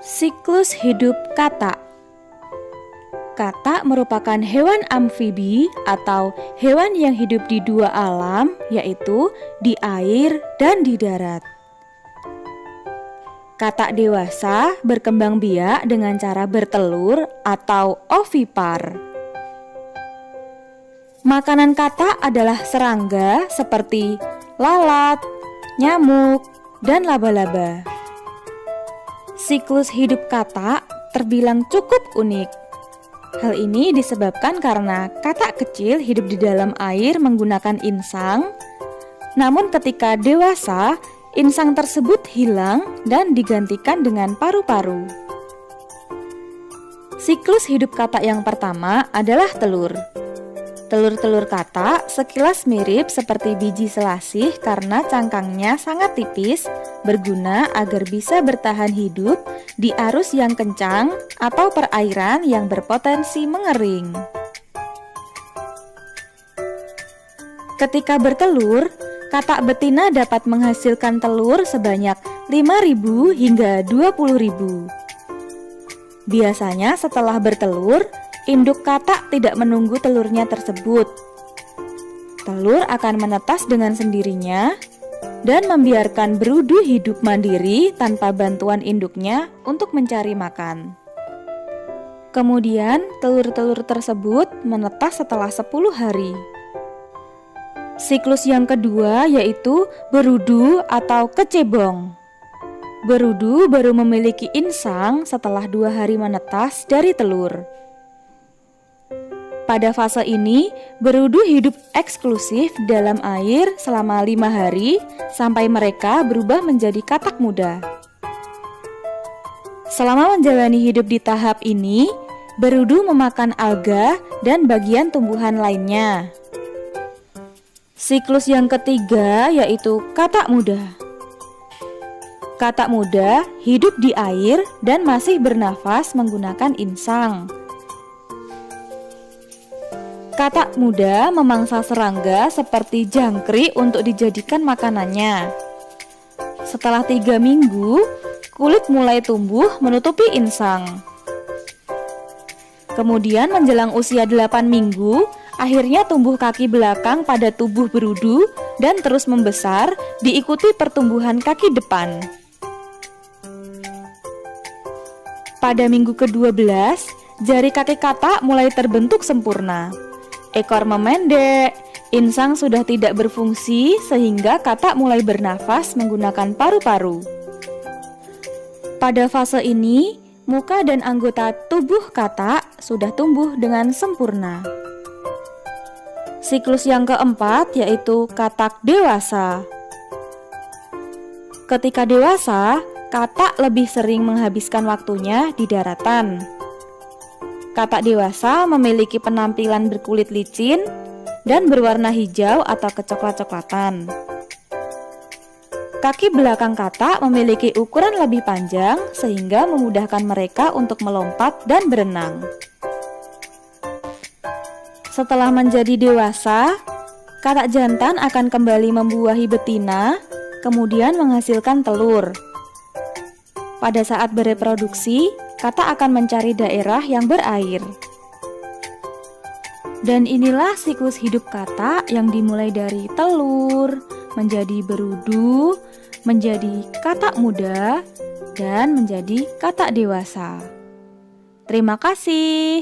Siklus hidup katak. Katak merupakan hewan amfibi atau hewan yang hidup di dua alam, yaitu di air dan di darat. Katak dewasa berkembang biak dengan cara bertelur atau ovipar. Makanan katak adalah serangga seperti lalat, nyamuk, dan laba-laba. Siklus hidup katak terbilang cukup unik. Hal ini disebabkan karena katak kecil hidup di dalam air menggunakan insang, namun ketika dewasa, insang tersebut hilang dan digantikan dengan paru-paru. Siklus hidup katak yang pertama adalah telur. Telur-telur katak sekilas mirip seperti biji selasih karena cangkangnya sangat tipis, berguna agar bisa bertahan hidup di arus yang kencang atau perairan yang berpotensi mengering. Ketika bertelur, katak betina dapat menghasilkan telur sebanyak 5.000 hingga 20.000. Biasanya setelah bertelur, induk katak tidak menunggu telurnya tersebut. Telur akan menetas dengan sendirinya dan membiarkan berudu hidup mandiri tanpa bantuan induknya untuk mencari makan. Kemudian, telur-telur tersebut menetas setelah 10 hari. Siklus yang kedua yaitu berudu atau kecebong. Berudu baru memiliki insang setelah 2 hari menetas dari telur. Pada fase ini, berudu hidup eksklusif dalam air selama 5 hari sampai mereka berubah menjadi katak muda. Selama menjalani hidup di tahap ini, berudu memakan alga dan bagian tumbuhan lainnya. Siklus yang ketiga yaitu katak muda. Katak muda hidup di air dan masih bernafas menggunakan insang. Katak muda memangsa serangga seperti jangkrik untuk dijadikan makanannya. Setelah 3 minggu, kulit mulai tumbuh menutupi insang. Kemudian menjelang usia 8 minggu, akhirnya tumbuh kaki belakang pada tubuh berudu dan terus membesar, diikuti pertumbuhan kaki depan. Pada minggu ke-12, jari kaki katak mulai terbentuk sempurna. Ekor memendek, insang sudah tidak berfungsi sehingga katak mulai bernafas menggunakan paru-paru. Pada fase ini, muka dan anggota tubuh katak sudah tumbuh dengan sempurna. Siklus yang keempat yaitu katak dewasa. Ketika dewasa, katak lebih sering menghabiskan waktunya di daratan. Katak dewasa memiliki penampilan berkulit licin dan berwarna hijau atau kecoklat-coklatan. Kaki belakang katak memiliki ukuran lebih panjang sehingga memudahkan mereka untuk melompat dan berenang. Setelah menjadi dewasa, katak jantan akan kembali membuahi betina, kemudian menghasilkan telur. Pada saat bereproduksi, katak akan mencari daerah yang berair. Dan inilah siklus hidup katak yang dimulai dari telur, menjadi berudu, menjadi katak muda, dan menjadi katak dewasa. Terima kasih.